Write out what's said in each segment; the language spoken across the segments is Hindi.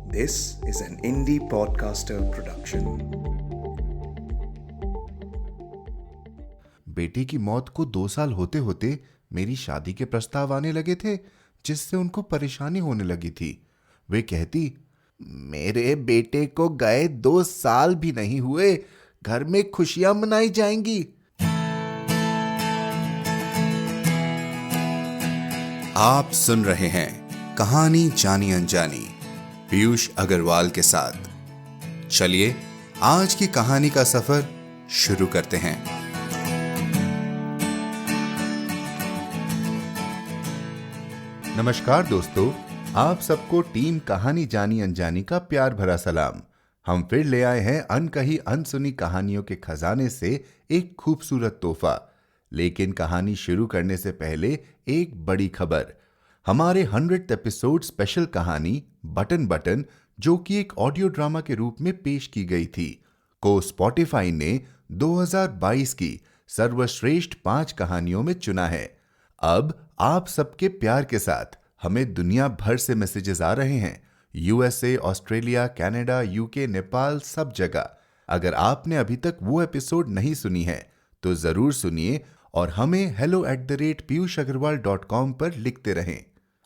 This is an indie podcaster production. बेटे की मौत को 2 साल होते होते मेरी शादी के प्रस्ताव आने लगे थे, जिससे उनको परेशानी होने लगी थी। वे कहती, मेरे बेटे को गए 2 साल भी नहीं हुए, घर में खुशियां मनाई जाएंगी। आप सुन रहे हैं कहानी जानी अनजानी पीयूष अग्रवाल के साथ। चलिए आज की कहानी का सफर शुरू करते हैं। नमस्कार दोस्तों, आप सबको टीम कहानी जानी अनजानी का प्यार भरा सलाम। हम फिर ले आए हैं अनकही अनसुनी कहानियों के खजाने से एक खूबसूरत तोहफा। लेकिन कहानी शुरू करने से पहले एक बड़ी खबर। हमारे 100th एपिसोड स्पेशल कहानी बटन बटन, जो कि एक ऑडियो ड्रामा के रूप में पेश की गई थी, को स्पॉटिफाई ने 2022 की सर्वश्रेष्ठ 5 कहानियों में चुना है। अब आप सबके प्यार के साथ हमें दुनिया भर से मैसेजेस आ रहे हैं। USA, Australia, Canada, UK, Nepal, सब जगह। अगर आपने अभी तक वो एपिसोड नहीं सुनी है तो जरूर सुनिए और हमें hello@piyushagarwal.com पर लिखते रहें।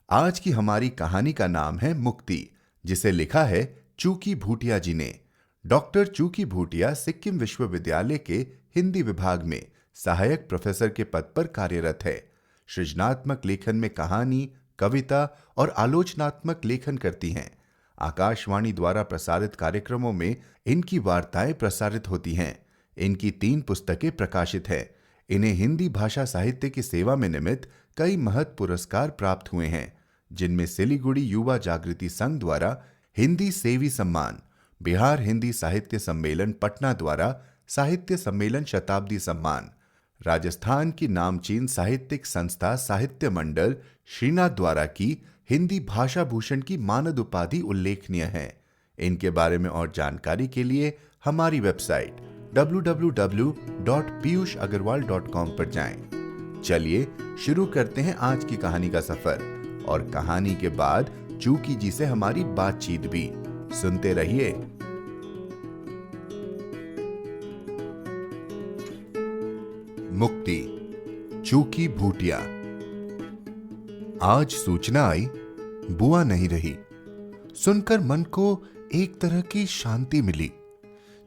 आज की हमारी कहानी का नाम है मुक्ति, जिसे लिखा है चूकी भूटिया जी ने। डॉक्टर चूकी भूटिया सिक्किम विश्वविद्यालय के हिंदी विभाग में सहायक प्रोफेसर के पद पर कार्यरत है। सृजनात्मक लेखन में कहानी, कविता और आलोचनात्मक लेखन करती हैं। आकाशवाणी द्वारा प्रसारित कार्यक्रमों में इनकी वार्ताएं प्रसारित होती हैं। इनकी 3 पुस्तकें प्रकाशित हैं। इन्हें हिंदी भाषा साहित्य की सेवा में निमित्त कई महत्व पुरस्कार प्राप्त हुए हैं, जिनमें सिलीगुड़ी युवा जागृति संघ द्वारा हिंदी सेवी सम्मान, बिहार हिंदी साहित्य सम्मेलन पटना द्वारा साहित्य सम्मेलन शताब्दी सम्मान, राजस्थान की नामचीन साहित्यिक संस्था साहित्य मंडल श्रीनाथ द्वारा की हिंदी भाषा भूषण की मानद उपाधि उल्लेखनीय है। इनके बारे में और जानकारी के लिए हमारी वेबसाइट www.piyushagarwal.com पर जाएं। चलिए शुरू करते हैं आज की कहानी का सफर, और कहानी के बाद चूकी जी से हमारी बातचीत भी। सुनते रहिए। मुक्ति, चूकी भूटिया। आज सूचना आई, बुआ नहीं रही। सुनकर मन को एक तरह की शांति मिली।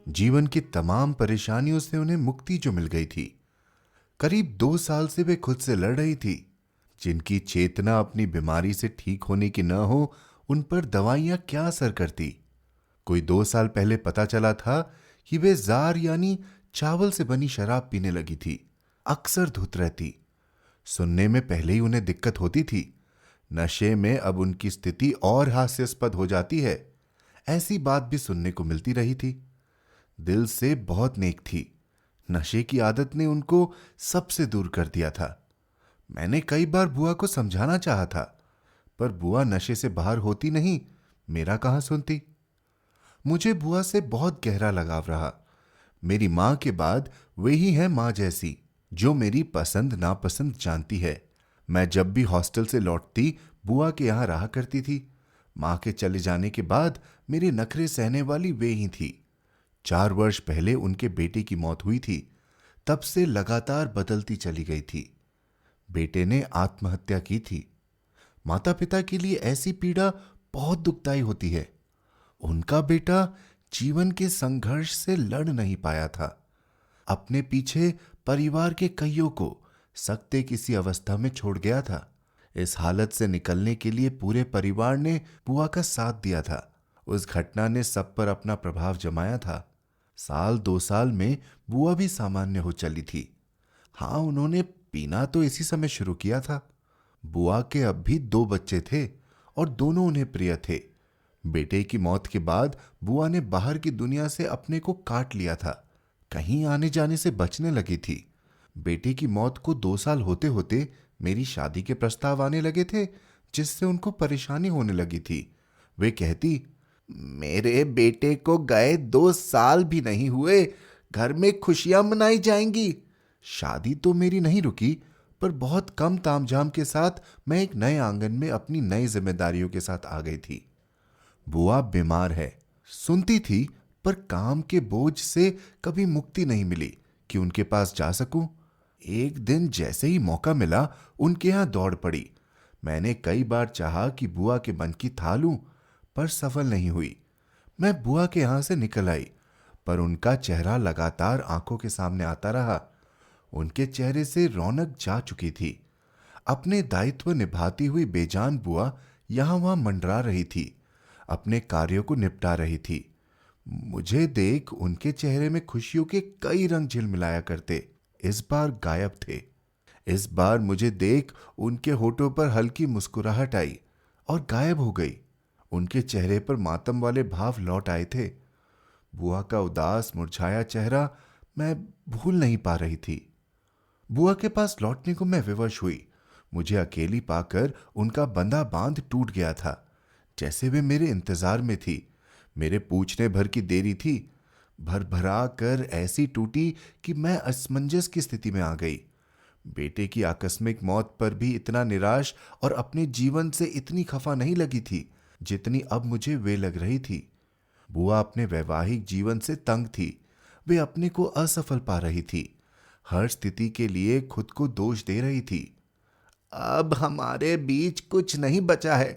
जीवन की तमाम परेशानियों से उन्हें मुक्ति जो मिल गई थी। करीब 2 साल से वे खुद से लड़ रही थी। जिनकी चेतना अपनी बीमारी से ठीक होने की न हो, उन पर दवाइयां क्या असर करती। कोई 2 साल पहले पता चला था कि वे जार यानी चावल से बनी शराब पीने लगी थी। अक्सर धुत रहती। सुनने में पहले ही उन्हें दिक्कत होती थी। नशे में अब उनकी स्थिति और हास्यास्पद हो जाती है। ऐसी बात भी सुनने को मिलती रही थी। दिल से बहुत नेक थी। नशे की आदत ने उनको सबसे दूर कर दिया था। मैंने कई बार बुआ को समझाना चाहा था, पर बुआ नशे से बाहर होती नहीं, मेरा कहां सुनती। मुझे बुआ से बहुत गहरा लगाव रहा। मेरी मां के बाद वे ही हैं मां जैसी, जो मेरी पसंद नापसंद जानती है। मैं जब भी हॉस्टल से लौटती बुआ के यहां रहा करती थी। मां के चले जाने के बाद मेरे नखरे सहने वाली वे ही थी। 4 वर्ष पहले उनके बेटे की मौत हुई थी। तब से लगातार बदलती चली गई थी। बेटे ने आत्महत्या की थी। माता पिता के लिए ऐसी पीड़ा बहुत दुखदाई होती है। उनका बेटा जीवन के संघर्ष से लड़ नहीं पाया था। अपने पीछे परिवार के कईयों को सकते किसी अवस्था में छोड़ गया था। इस हालत से निकलने के लिए पूरे परिवार ने बुआ का साथ दिया था। उस घटना ने सब पर अपना प्रभाव जमाया था। 2 साल में बुआ भी सामान्य हो चली थी। हाँ, उन्होंने पीना तो इसी समय शुरू किया था। बुआ के अब भी 2 बच्चे थे और दोनों उन्हें प्रिय थे। बेटे की मौत के बाद बुआ ने बाहर की दुनिया से अपने को काट लिया था। कहीं आने जाने से बचने लगी थी। बेटे की मौत को 2 साल होते होते मेरी शादी के प्रस्ताव आने लगे थे, जिससे उनको परेशानी होने लगी थी। वे कहती, मेरे बेटे को गए 2 साल भी नहीं हुए, घर में खुशियां मनाई जाएंगी। शादी तो मेरी नहीं रुकी, पर बहुत कम तामझाम के साथ मैं एक नए आंगन में अपनी नई जिम्मेदारियों के साथ आ गई थी। बुआ बीमार है। सुनती थी पर काम के बोझ से कभी मुक्ति नहीं मिली कि उनके पास जा सकूं। एक दिन जैसे ही मौका मिला उनके यहां दौड़ पड़ी। मैंने कई बार चाहा कि बुआ के मन की था लूं, पर सफल नहीं हुई। मैं बुआ के यहां से निकल आई, पर उनका चेहरा लगातार आंखों के सामने आता रहा। उनके चेहरे से रौनक जा चुकी थी। अपने दायित्व निभाती हुई बेजान बुआ यहां वहां मंडरा रही थी, अपने कार्यों को निपटा रही थी। मुझे देख उनके चेहरे में खुशियों के कई रंग झिलमिलाया करते, इस बार गायब थे। इस बार मुझे देख उनके होठों पर हल्की मुस्कुराहट आई और गायब हो गई। उनके चेहरे पर मातम वाले भाव लौट आए थे। बुआ का उदास मुरझाया चेहरा मैं भूल नहीं पा रही थी। बुआ के पास लौटने को मैं विवश हुई। मुझे अकेली पाकर उनका बंधा बांध टूट गया था, जैसे वे मेरे इंतजार में थी। मेरे पूछने भर की देरी थी, भर भरा कर ऐसी टूटी कि मैं असमंजस की स्थिति में आ गई। बेटे की आकस्मिक मौत पर भी इतना निराश और अपने जीवन से इतनी खफा नहीं लगी थी जितनी अब मुझे वे लग रही थी। बुआ अपने वैवाहिक जीवन से तंग थी। वे अपने को असफल पा रही थी, हर स्थिति के लिए खुद को दोष दे रही थी। अब हमारे बीच कुछ नहीं बचा है।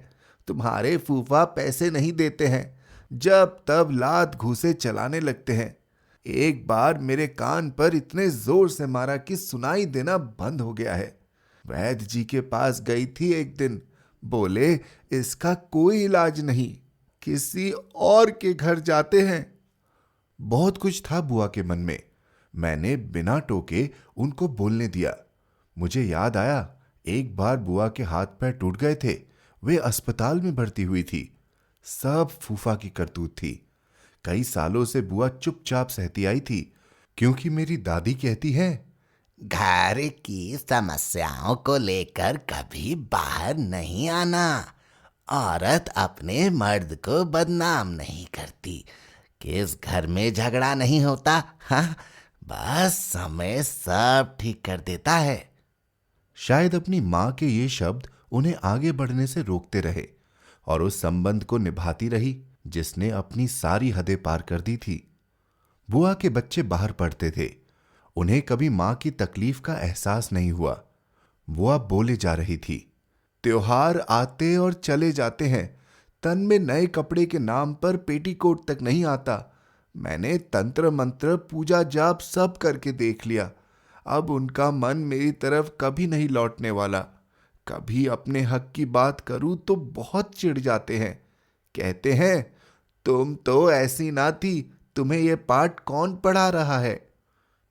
तुम्हारे फूफा पैसे नहीं देते हैं, जब तब लात घूसे चलाने लगते हैं। एक बार मेरे कान पर इतने जोर से मारा कि सुनाई देना बंद हो गया है। वैद्य जी के पास गई थी एक दिन, बोले इसका कोई इलाज नहीं, किसी और के घर जाते हैं। बहुत कुछ था बुआ के मन में। मैंने बिना टोके उनको बोलने दिया। मुझे याद आया, एक बार बुआ के हाथ पैर टूट गए थे, वे अस्पताल में भर्ती हुई थी। सब फूफा की करतूत थी। कई सालों से बुआ चुपचाप सहती आई थी, क्योंकि मेरी दादी कहती है, घर की समस्याओं को लेकर कभी बाहर नहीं आना। औरत अपने मर्द को बदनाम नहीं करती। किस घर में झगड़ा नहीं होता, हाँ, बस समय सब ठीक कर देता है। शायद अपनी मां के ये शब्द उन्हें आगे बढ़ने से रोकते रहे और उस संबंध को निभाती रही जिसने अपनी सारी हदें पार कर दी थी। बुआ के बच्चे बाहर पढ़ते थे, उन्हें कभी मां की तकलीफ का एहसास नहीं हुआ। बुआ बोले जा रही थी, त्योहार आते और चले जाते हैं, तन में नए कपड़े के नाम पर पेटीकोट तक नहीं आता। मैंने तंत्र मंत्र पूजा जाप सब करके देख लिया, अब उनका मन मेरी तरफ कभी नहीं लौटने वाला। कभी अपने हक की बात करूं तो बहुत चिढ़ जाते हैं, कहते हैं तुम तो ऐसी ना थी, तुम्हें यह पाठ कौन पढ़ा रहा है।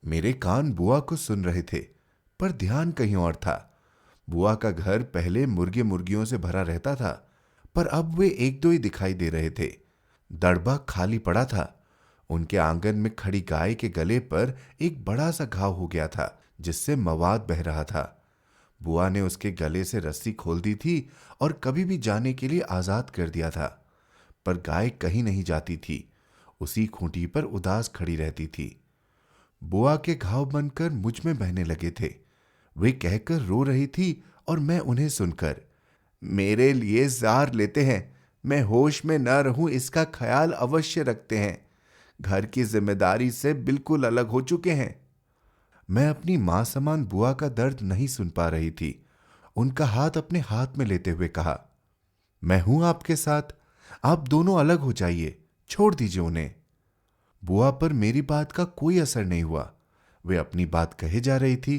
मेरे कान बुआ को सुन रहे थे, पर ध्यान कहीं और था। बुआ का घर पहले मुर्गे मुर्गियों से भरा रहता था, पर अब वे एक दो ही दिखाई दे रहे थे। दड़बा खाली पड़ा था। उनके आंगन में खड़ी गाय के गले पर एक बड़ा सा घाव हो गया था, जिससे मवाद बह रहा था। बुआ ने उसके गले से रस्सी खोल दी थी और कभी भी जाने के लिए आजाद कर दिया था, पर गाय कहीं नहीं जाती थी, उसी खूंटी पर उदास खड़ी रहती थी। बुआ के घाव बनकर मुझ में बहने लगे थे। वे कहकर रो रही थी और मैं उन्हें सुनकर, मेरे लिए जार लेते हैं, मैं होश में न रहूं इसका ख्याल अवश्य रखते हैं, घर की जिम्मेदारी से बिल्कुल अलग हो चुके हैं। मैं अपनी मां समान बुआ का दर्द नहीं सुन पा रही थी। उनका हाथ अपने हाथ में लेते हुए कहा, मैं हूं आपके साथ, आप दोनों अलग हो जाइए, छोड़ दीजिए उन्हें। बुआ पर मेरी बात का कोई असर नहीं हुआ। वे अपनी बात कहे जा रही थी,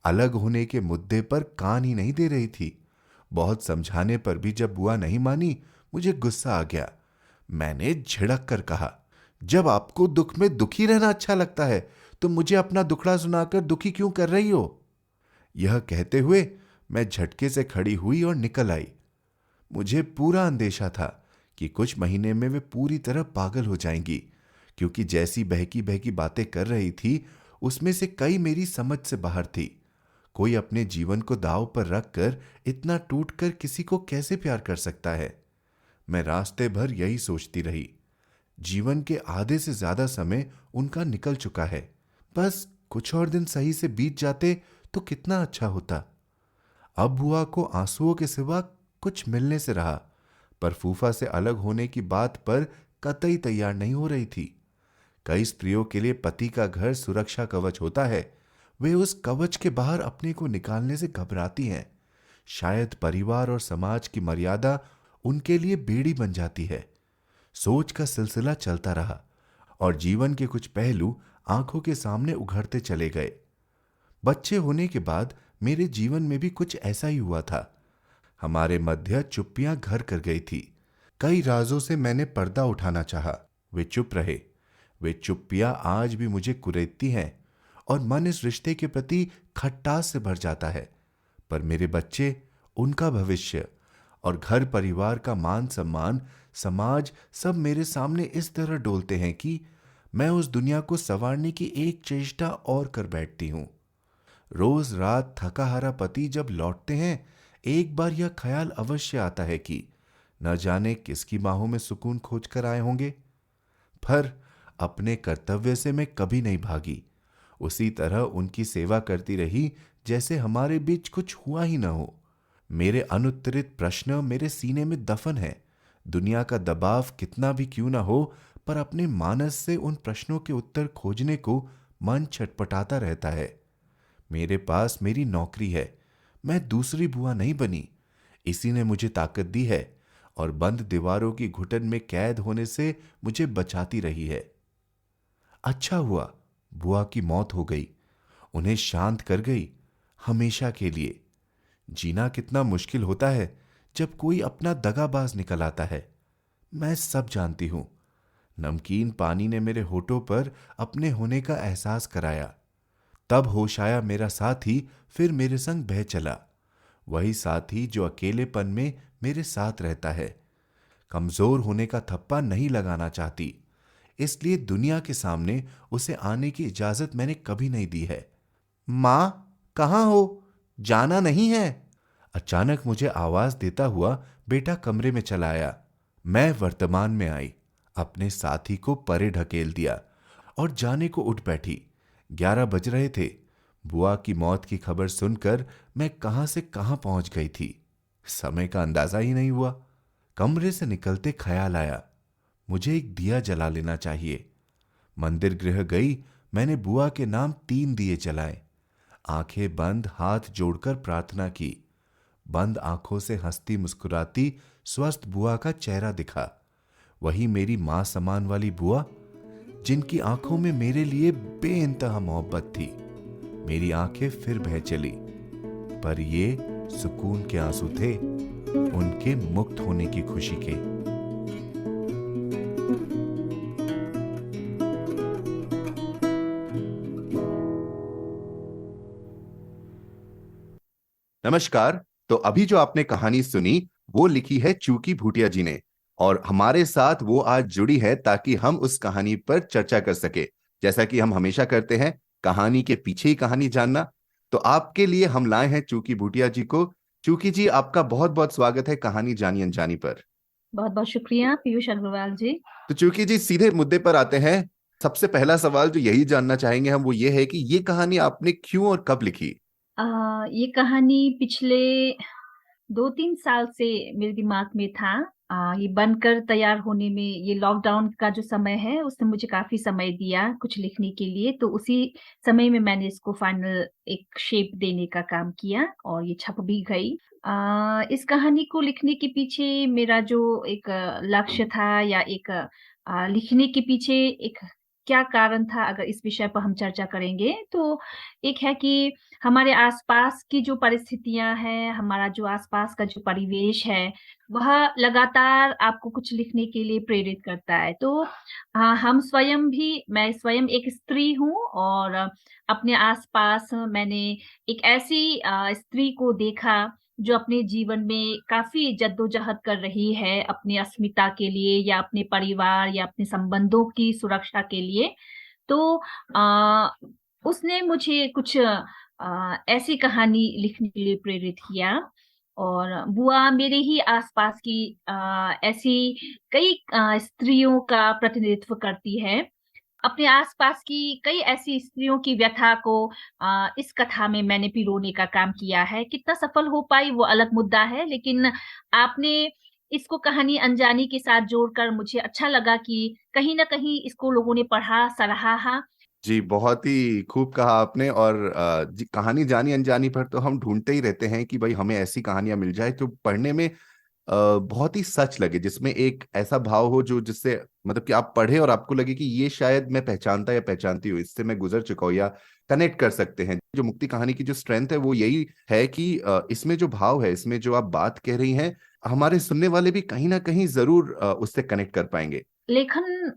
अलग होने के मुद्दे पर कान ही नहीं दे रही थी। बहुत समझाने पर भी जब बुआ नहीं मानी, मुझे गुस्सा आ गया। मैंने झिड़क कर कहा, जब आपको दुख में दुखी रहना अच्छा लगता है तो मुझे अपना दुखड़ा सुनाकर दुखी क्यों कर रही हो। यह कहते हुए मैं झटके से खड़ी हुई और निकल आई। मुझे पूरा अंदेशा था कि कुछ महीने में वे पूरी तरह पागल हो जाएंगी, क्योंकि जैसी बहकी बहकी बातें कर रही थी उसमें से कई मेरी समझ से बाहर थी। कोई अपने जीवन को दांव पर रखकर इतना टूटकर किसी को कैसे प्यार कर सकता है। मैं रास्ते भर यही सोचती रही। जीवन के आधे से ज्यादा समय उनका निकल चुका है, बस कुछ और दिन सही से बीत जाते तो कितना अच्छा होता। अब बुआ को आंसुओं के सिवा कुछ मिलने से रहा, पर फूफा से अलग होने की बात पर कतई तैयार नहीं हो रही थी। कई स्त्रियों के लिए पति का घर सुरक्षा कवच होता है। वे उस कवच के बाहर अपने को निकालने से घबराती हैं। शायद परिवार और समाज की मर्यादा उनके लिए बेड़ी बन जाती है। सोच का सिलसिला चलता रहा और जीवन के कुछ पहलू आंखों के सामने उघड़ते चले गए। बच्चे होने के बाद मेरे जीवन में भी कुछ ऐसा ही हुआ था। हमारे मध्य चुप्पियां घर कर गई थी। कई राजों से मैंने पर्दा उठाना चाहा, वे चुप रहे। वे चुप्पियां आज भी मुझे कुरेदती हैं और मन इस रिश्ते के प्रति खट्टास से भर जाता है। पर मेरे बच्चे, उनका भविष्य और घर परिवार का मान सम्मान, समाज सब मेरे सामने इस तरह डोलते हैं कि मैं उस दुनिया को संवारने की एक चेष्टा और कर बैठती हूं। रोज रात थका हारा पति जब लौटते हैं, एक बार यह ख्याल अवश्य आता है कि न जाने किसकी बाहों में सुकून खोज कर आए होंगे। पर अपने कर्तव्य से मैं कभी नहीं भागी। उसी तरह उनकी सेवा करती रही जैसे हमारे बीच कुछ हुआ ही न हो। मेरे अनुत्तरित प्रश्न मेरे सीने में दफन है। दुनिया का दबाव कितना भी क्यों ना हो, पर अपने मानस से उन प्रश्नों के उत्तर खोजने को मन छटपटाता रहता है। मेरे पास मेरी नौकरी है। मैं दूसरी बुआ नहीं बनी। इसी ने मुझे ताकत दी है और बंद दीवारों की घुटन में कैद होने से मुझे बचाती रही है। अच्छा हुआ बुआ की मौत हो गई, उन्हें शांत कर गई, हमेशा के लिए। जीना कितना मुश्किल होता है जब कोई अपना दगाबाज निकल आता है, मैं सब जानती हूं। नमकीन पानी ने मेरे होठों पर अपने होने का एहसास कराया। तब होश आया मेरा साथी फिर मेरे संग बह चला। वही साथी जो अकेलेपन में मेरे साथ रहता है। कमजोर होने का थप्पा नहीं लगाना चाहती, इसलिए दुनिया के सामने उसे आने की इजाजत मैंने कभी नहीं दी है। मां, कहां हो? जाना नहीं है? अचानक मुझे आवाज देता हुआ बेटा कमरे में चला आया। मैं वर्तमान में आई, अपने साथी को परे ढकेल दिया और जाने को उठ बैठी। 11 बज रहे थे। बुआ की मौत की खबर सुनकर मैं कहां से कहां पहुंच गई थी, समय का अंदाजा ही नहीं हुआ। कमरे से निकलते ख्याल आया, मुझे एक दिया जला लेना चाहिए। मंदिर गृह गई, मैंने बुआ के नाम 3 दिए जलाए। आंखें बंद हाथ जोड़कर प्रार्थना की। बंद आंखों से हंसती मुस्कुराती स्वस्थ बुआ का चेहरा दिखा। वही मेरी मां समान वाली बुआ जिनकी आंखों में मेरे लिए बेइंतहा मोहब्बत थी। मेरी आंखें फिर बह चली, पर ये सुकून के आंसू थे, उनके मुक्त होने की खुशी के। नमस्कार। तो अभी जो आपने कहानी सुनी वो लिखी है चूकी भूटिया जी ने, और हमारे साथ वो आज जुड़ी है ताकि हम उस कहानी पर चर्चा कर सके। जैसा कि हम हमेशा करते हैं, कहानी के पीछे ही कहानी जानना। तो आपके लिए हम लाए हैं चूकी भूटिया जी को। चूकी जी, आपका बहुत बहुत स्वागत है कहानी जानी अनजानी पर। बहुत बहुत शुक्रिया पीयूष अग्रवाल जी। तो चूकी जी, सीधे मुद्दे पर आते हैं। सबसे पहला सवाल जो यही जानना चाहेंगे हम वो ये है कि ये कहानी आपने क्यों और कब लिखी? ये कहानी पिछले 2-3 साल से मेरे दिमाग में था। ये बनकर तैयार होने में, ये लॉकडाउन का जो समय है उसने मुझे काफी समय दिया कुछ लिखने के लिए, तो उसी समय में मैंने इसको फाइनल एक शेप देने का काम किया और ये छप भी गई। इस कहानी को लिखने के पीछे मेरा जो एक लक्ष्य था, या एक लिखने के पीछे एक क्या कारण था, अगर इस विषय पर हम चर्चा करेंगे तो एक है कि हमारे आसपास की जो परिस्थितियां हैं, हमारा जो आसपास का जो परिवेश है, वह लगातार आपको कुछ लिखने के लिए प्रेरित करता है। तो हम स्वयं भी, मैं स्वयं एक स्त्री हूँ और अपने आसपास मैंने एक ऐसी स्त्री को देखा जो अपने जीवन में काफी जद्दोजहद कर रही है अपनी अस्मिता के लिए, या अपने परिवार या अपने संबंधों की सुरक्षा के लिए। तो उसने मुझे कुछ ऐसी कहानी लिखने के लिए प्रेरित किया। और बुआ मेरे ही आसपास की ऐसी कई स्त्रियों का प्रतिनिधित्व करती है। अपने आसपास की कई ऐसी स्त्रियों की व्यथा को इस कथा में मैंने पिरोने का काम किया है। कितना सफल हो पाई वो अलग मुद्दा है, लेकिन आपने इसको कहानी अनजानी के साथ जोड़कर मुझे अच्छा लगा कि कहीं न कहीं इसको लोगों ने पढ़ा, सराहा। जी, बहुत ही खूब कहा आपने। और कहानी जानी अनजानी पर तो हम ढूंढते ही रहते हैं कि भाई हमें ऐसी कहानियां मिल जाए जो पढ़ने में बहुत ही सच लगे, जिसमें एक ऐसा भाव हो जो जिससे मतलब कि आप पढ़े और आपको लगे कि ये शायद मैं पहचानता या पहचानती हूँ, इससे मैं गुजर चुका हूँ या कनेक्ट कर सकते हैं। जो मुक्ति कहानी की जो स्ट्रेंथ है वो यही है कि इसमें जो भाव है, इसमें जो आप बात कह रही हैं, हमारे सुनने वाले भी कहीं ना कहीं जरूर उससे कनेक्ट कर पाएंगे। लेखन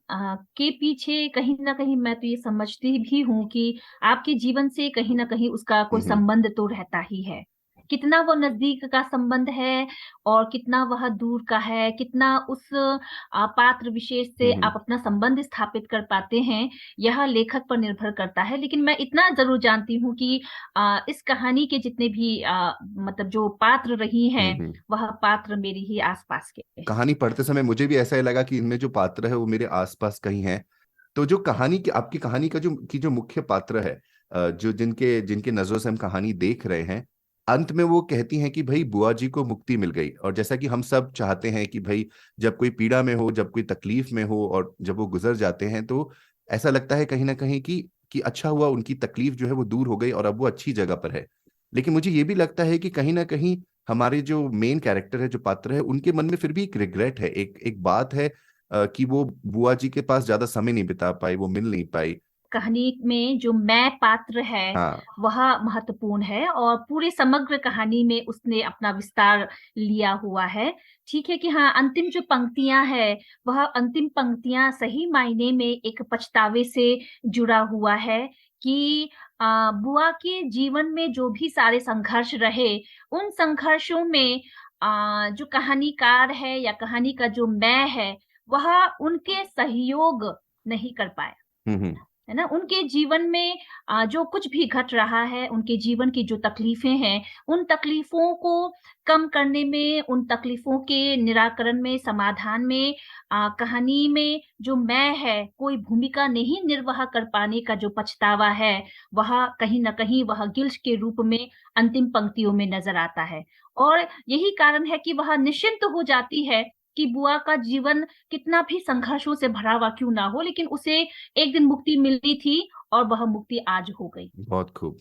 के पीछे कहीं न कहीं मैं तो ये समझती भी हूँ कि आपके जीवन से कहीं न कहीं उसका कोई हम्म। संबंध तो रहता ही है। कितना वो नज़दीक का संबंध है और कितना वह दूर का है, कितना उस पात्र विशेष से हम्म। आप अपना संबंध स्थापित कर पाते हैं, यह लेखक पर निर्भर करता है। लेकिन मैं इतना ज़रूर जानती हूँ कि इस कहानी के जितने भी मतलब जो पात्र रही हैं, हम्म। वह पात्र मेरे ही आस-पास के हैं। कहानी पढ़ते समय मुझे भी ऐसा ही लगा कि इनमें जो पात्र है वो मेरे आसपास कहीं है। तो जो कहानी की आपकी कहानी का जो मुख्य पात्र है, जो जिनके जिनके नजरों से हम कहानी देख रहे हैं, अंत में वो कहती हैं कि भाई बुआ जी को मुक्ति मिल गई। और जैसा कि हम सब चाहते हैं कि भाई जब कोई पीड़ा में हो, जब कोई तकलीफ में हो और जब वो गुजर जाते हैं, तो ऐसा लगता है कहीं ना कहीं कि अच्छा हुआ, उनकी तकलीफ जो है वो दूर हो गई और अब वो अच्छी जगह पर है। लेकिन मुझे ये भी लगता है कि कहीं ना कहीं हमारे जो मेन कैरेक्टर है, जो पात्र है, उनके मन में फिर भी एक रिग्रेट है, एक एक बात है कि वो बुआ जी के पास ज्यादा समय नहीं बिता पाई, वो मिल नहीं पाई। कहानी में जो मैं पात्र है, हाँ। वह महत्वपूर्ण है और पूरे समग्र कहानी में उसने अपना विस्तार लिया हुआ है। ठीक है कि हाँ, अंतिम जो पंक्तियाँ हैं, वह अंतिम पंक्तियाँ सही मायने में एक पछतावे से जुड़ा हुआ है कि बुआ के जीवन में जो भी सारे संघर्ष रहे, उन संघर्षों में जो कहानीकार है या कहानी का जो मैं है, वह उनके सहयोग नहीं कर पाया। हम्म। है ना? उनके जीवन में जो कुछ भी घट रहा है, उनके जीवन की जो तकलीफ़ें हैं, उन तकलीफ़ों को कम करने में, उन तकलीफ़ों के निराकरण में, समाधान में कहानी में जो मैं है, कोई भूमिका नहीं निर्वाह कर पाने का जो पछतावा है, वह कहीं न कहीं वह गिल्ट के रूप में अंतिम पंक्तियों में नज़र आता है। और यही कारण है कि वह निश्चिंत हो जाती है कि बुआ का जीवन कितना भी संघर्षों से भरा हुआ क्यों ना हो, लेकिन उसे एक दिन मुक्ति मिली थी और वह मुक्ति आज हो गई। बहुत खूब।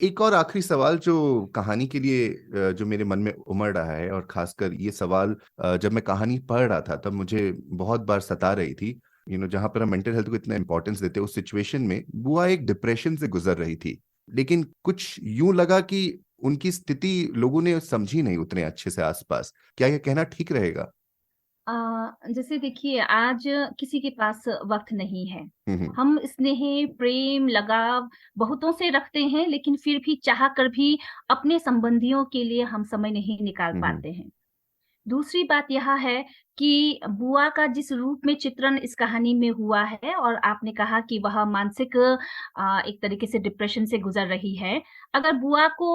एक और आखिरी सवाल जो कहानी के लिए जो मेरे मन में उमड़ रहा है, और खासकर ये सवाल जब मैं कहानी पढ़ रहा था तब मुझे बहुत बार सता रही थी। जहां पर हम मेंटल हेल्थ को इतना इंपॉर्टेंस देते हैं, उस सिचुएशन में बुआ एक डिप्रेशन से गुजर रही थी। लेकिन कुछ यूं लगा कि उनकी स्थिति लोगों ने समझी नहीं उतने अच्छे से आसपास। क्या यह कहना ठीक रहेगा? जैसे देखिए आज किसी के पास वक़्त नहीं है। हम्म। हम स्नेह, प्रेम, लगाव बहुतों से रखते हैं, लेकिन फिर भी चाह कर भी अपने संबंधियों के लिए हम समय नहीं निकाल हम्म। पाते हैं। दूसरी बात यह है कि बुआ का जिस रूप में चित्रण इस कहानी में हुआ है और आपने कहा कि वह मानसिक एक तरीके से डिप्रेशन से गुज़र रही है। अगर बुआ को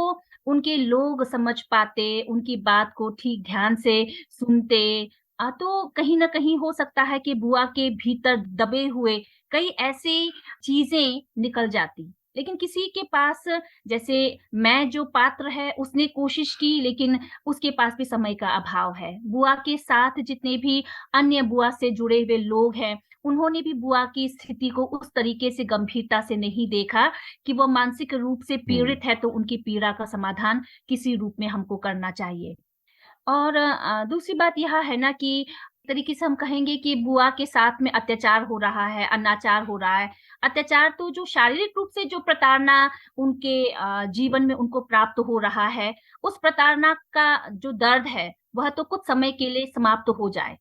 उनके लोग समझ पाते, उनकी बात को ठीक ध्यान से सुनते तो कहीं न कहीं हो सकता है कि बुआ के भीतर दबे हुए कई ऐसी चीज़ें निकल जाती। लेकिन किसी के पास जैसे मैं जो पात्र है उसने कोशिश की लेकिन उसके पास भी समय का अभाव है। बुआ के साथ जितने भी अन्य बुआ से जुड़े हुए लोग हैं, उन्होंने भी बुआ की स्थिति को उस तरीके से गंभीरता से नहीं देखा कि वो मानसिक रूप से हम्म। पीड़ित है तो उनकी पीड़ा का समाधान किसी रूप में हमको करना चाहिए। और दूसरी बात यह है ना कि एक तरीके से हम कहेंगे कि बुआ के साथ में अत्याचार हो रहा है, अनाचार हो रहा है। अत्याचार तो जो शारीरिक रूप से जो प्रताड़ना उनके जीवन में उनको प्राप्त हो रहा है, उस प्रताड़ना का जो दर्द है, वह तो कुछ समय के लिए समाप्त हो जाए।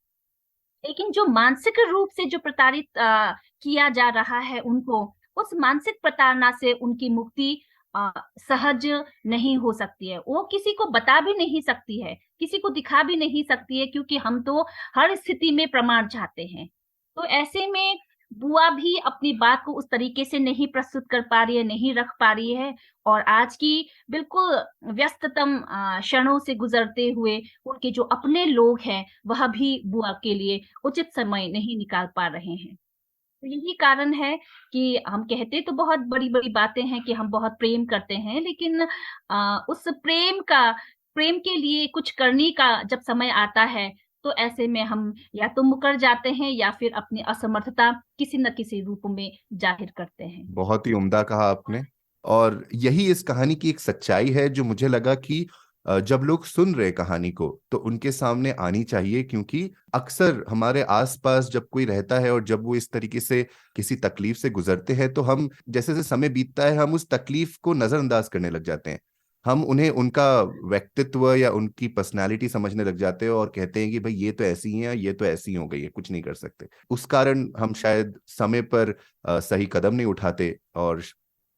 लेकिन जो मानसिक रूप से जो प्रताड़ित किया जा रहा है उनको, उस मानसिक प्रताड़ना से उनकी मुक्ति अ, सहज नहीं हो सकती है। वो किसी को बता भी नहीं सकती है, किसी को दिखा भी नहीं सकती है क्योंकि हम तो हर स्थिति में प्रमाण चाहते हैं। तो ऐसे में बुआ भी अपनी बात को उस तरीके से नहीं प्रस्तुत कर पा रही है, नहीं रख पा रही है और आज की बिल्कुल व्यस्ततम क्षणों से गुज़रते हुए उनके जो अपने लोग हैं, वह भी बुआ के लिए उचित समय नहीं निकाल पा रहे हैं। तो यही कारण है कि हम कहते तो बहुत बड़ी-बड़ी बातें हैं कि हम बहुत प्रेम करते हैं, लेकिन उस प्रेम के लिए कुछ करने का जब समय आता है, तो ऐसे में हम या तो मुकर जाते हैं या फिर अपनी असमर्थता किसी न किसी रूप में जाहिर करते हैं। बहुत ही उम्दा कहा आपने। और यही इस कहानी की एक सच्चाई है जो मुझे लगा कि जब लोग सुन रहे कहानी को तो उनके सामने आनी चाहिए, क्योंकि अक्सर हमारे आसपास जब कोई रहता है और जब वो इस तरीके से किसी तकलीफ से गुजरते हैं तो हम जैसे जैसे समय बीतता है हम उस तकलीफ को नजरअंदाज करने लग जाते हैं। हम उन्हें उनका व्यक्तित्व या उनकी पर्सनालिटी समझने लग जाते हैं और कहते हैं कि भाई ये तो ऐसी ही है, ये तो ऐसी हो गई है, कुछ नहीं कर सकते। उस कारण हम शायद समय पर सही कदम नहीं उठाते। और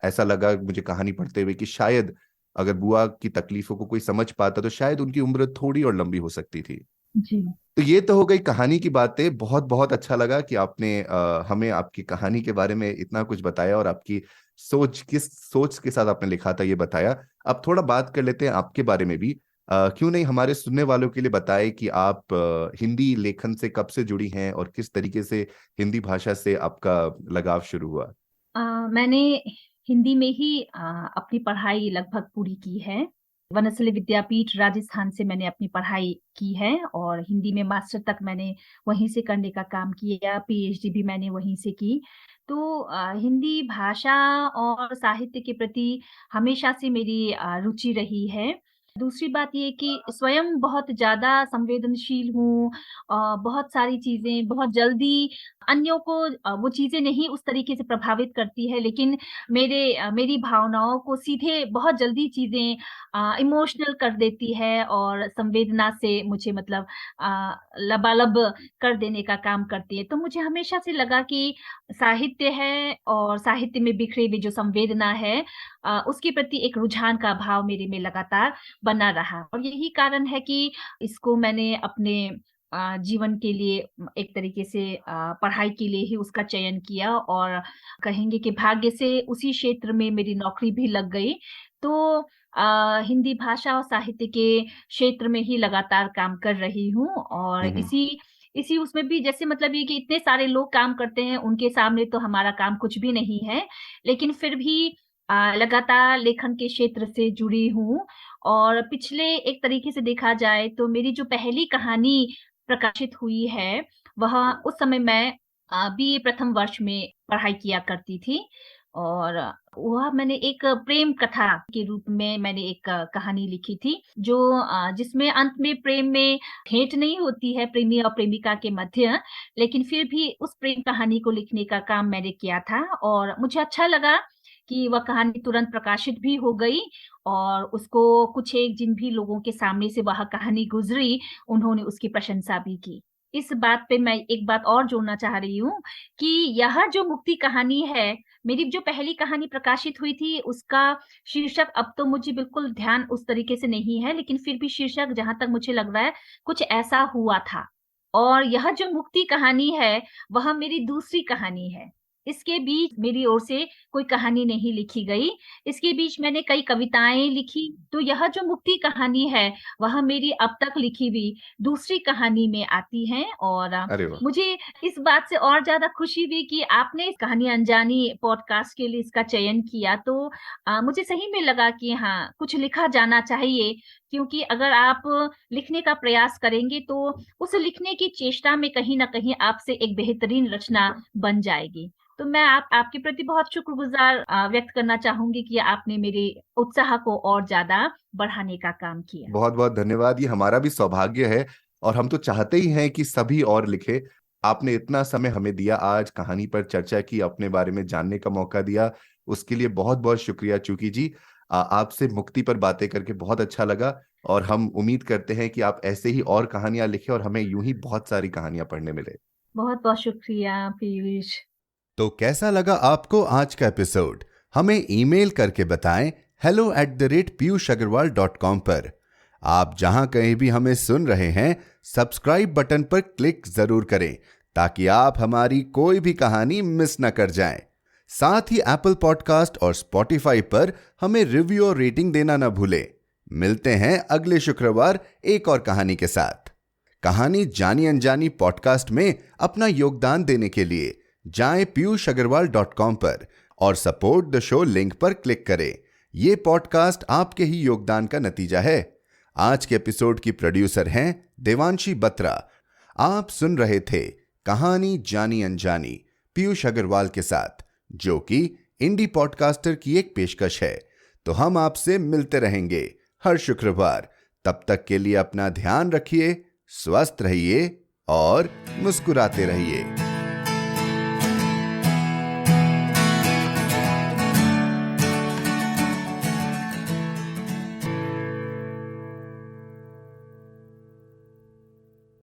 ऐसा लगा मुझे कहानी पढ़ते हुए कि शायद अगर बुआ की तकलीफों को कोई समझ पाता तो शायद उनकी उम्र थोड़ी और लंबी हो सकती थी। जी। तो ये तो हो गई कहानी की बातें। बहुत बहुत अच्छा लगा कि आपने हमें आपकी कहानी के बारे में इतना कुछ बताया और आपकी सोच, किस सोच के साथ आपने लिखा था ये बताया। अब थोड़ा बात कर लेते हैं आपके बारे में भी। क्यों नहीं हमारे सुनने वालों के लिए बताए कि आप हिंदी लेखन से कब से जुड़ी हैं और किस तरीके से हिंदी भाषा से आपका लगाव शुरू हुआ। मैंने हिंदी में ही अपनी पढ़ाई लगभग पूरी की है। वनस्थली विद्यापीठ राजस्थान से मैंने अपनी पढ़ाई की है और हिंदी में मास्टर तक मैंने वहीं से करने का काम किया। पीएचडी भी मैंने वहीं से की। तो हिंदी भाषा और साहित्य के प्रति हमेशा से मेरी रुचि रही है। दूसरी बात ये कि स्वयं बहुत ज़्यादा संवेदनशील हूँ। बहुत सारी चीज़ें बहुत जल्दी अन्यों को वो चीज़ें नहीं उस तरीके से प्रभावित करती है, लेकिन मेरी भावनाओं को सीधे बहुत जल्दी चीज़ें इमोशनल कर देती है और संवेदना से मुझे मतलब लबालब कर देने का काम करती है। तो मुझे हमेशा से लगा कि साहित्य है और साहित्य में बिखरी हुई जो संवेदना है उसके प्रति एक रुझान का भाव मेरे में लगातार बना रहा और यही कारण है कि इसको मैंने अपने जीवन के लिए एक तरीके से पढ़ाई के लिए ही उसका चयन किया और कहेंगे कि भाग्य से उसी क्षेत्र में मेरी नौकरी भी लग गई। तो हिंदी भाषा और साहित्य के क्षेत्र में ही लगातार काम कर रही हूँ और इसी उसमें भी जैसे मतलब ये कि इतने सारे लोग काम करते हैं, उनके सामने तो हमारा काम कुछ भी नहीं है। लेकिन फिर भी लगातार लेखन के क्षेत्र से जुड़ी हूँ और पिछले एक तरीके से देखा जाए तो मेरी जो पहली कहानी प्रकाशित हुई है, वह उस समय मैं बीए प्रथम वर्ष में पढ़ाई किया करती थी और वह मैंने एक प्रेम कथा के रूप में मैंने एक कहानी लिखी थी, जो जिसमें अंत में प्रेम में भेंट नहीं होती है प्रेमी और प्रेमिका के मध्य, लेकिन फिर भी उस प्रेम कहानी को लिखने का काम मैंने किया था और मुझे अच्छा लगा कि वह कहानी तुरंत प्रकाशित भी हो गई और उसको कुछ एक जिन भी लोगों के सामने से वह कहानी गुजरी, उन्होंने उसकी प्रशंसा भी की। इस बात पे मैं एक बात और जोड़ना चाह रही हूँ कि यह जो मुक्ति कहानी है, मेरी जो पहली कहानी प्रकाशित हुई थी, उसका शीर्षक अब तो मुझे बिल्कुल ध्यान उस तरीके से नहीं है, लेकिन फिर भी शीर्षक जहाँ तक मुझे लग रहा है, कुछ ऐसा हुआ था। और यह जो मुक्ति कहानी है, वह मेरी दूसरी कहानी है। इसके बीच मेरी ओर से कोई कहानी नहीं लिखी गई। इसके बीच मैंने कई कविताएँ लिखी, तो यह जो मुक्ति कहानी है, वह मेरी अब तक लिखी हुई दूसरी कहानी में आती है और अरे वाह। मुझे इस बात से और ज़्यादा खुशी हुई कि आपने इस कहानी अनजानी पॉडकास्ट के लिए इसका चयन किया, तो मुझे सही में लगा कि हाँ, कुछ लिखा जाना चाहिए क्योंकि अगर आप लिखने का प्रयास करेंगे, तो उस लिखने की चेष्टा में कहीं न कहीं आपसे एक बेहतरीन रचना बन जाएगी। तो मैं आपके प्रति बहुत शुक्रगुज़ार व्यक्त करना चाहूँगी कि आपने मेरे उत्साह को और ज़्यादा बढ़ाने का काम किया। बहुत बहुत धन्यवाद। ये हमारा भी सौभाग्य है और हम तो चाहते ही हैं कि सभी और लिखे। आपने इतना समय हमें दिया, आज कहानी पर चर्चा की, अपने बारे में जानने का मौका दिया, उसके लिए बहुत बहुत शुक्रिया चूकी जी। आपसे मुक्ति पर बातें करके बहुत अच्छा लगा और हम उम्मीद करते हैं कि आप ऐसे ही और कहानियां लिखें और हमें यूं ही बहुत सारी कहानियां पढ़ने मिले। बहुत-बहुत शुक्रिया पीयूष। तो कैसा लगा आपको आज का एपिसोड? हमें ईमेल करके बताएं hello@piyushagarwal.com पर। आप जहां कहीं भी हमें सुन रहे हैं, सब्सक्राइब बटन पर क्लिक जरूर करें ताकि आप हमारी कोई भी कहानी मिस न कर जाएं। साथ ही एप्पल पॉडकास्ट और स्पॉटिफाई पर हमें रिव्यू और रेटिंग देना न भूलें। मिलते हैं अगले शुक्रवार एक और कहानी के साथ। कहानी जानी अनजानी पॉडकास्ट में अपना योगदान देने के लिए जाएं piyushagarwal.com पर और सपोर्ट द शो लिंक पर क्लिक करें। ये पॉडकास्ट आपके ही योगदान का नतीजा है। आज के एपिसोड की प्रोड्यूसर हैं देवांशी बत्रा। आप सुन रहे थे कहानी जानी अनजानी पीयूष अग्रवाल के साथ, जो कि इंडी पॉडकास्टर की एक पेशकश है। तो हम आपसे मिलते रहेंगे हर शुक्रवार। तब तक के लिए अपना ध्यान रखिए, स्वस्थ रहिए और मुस्कुराते रहिए।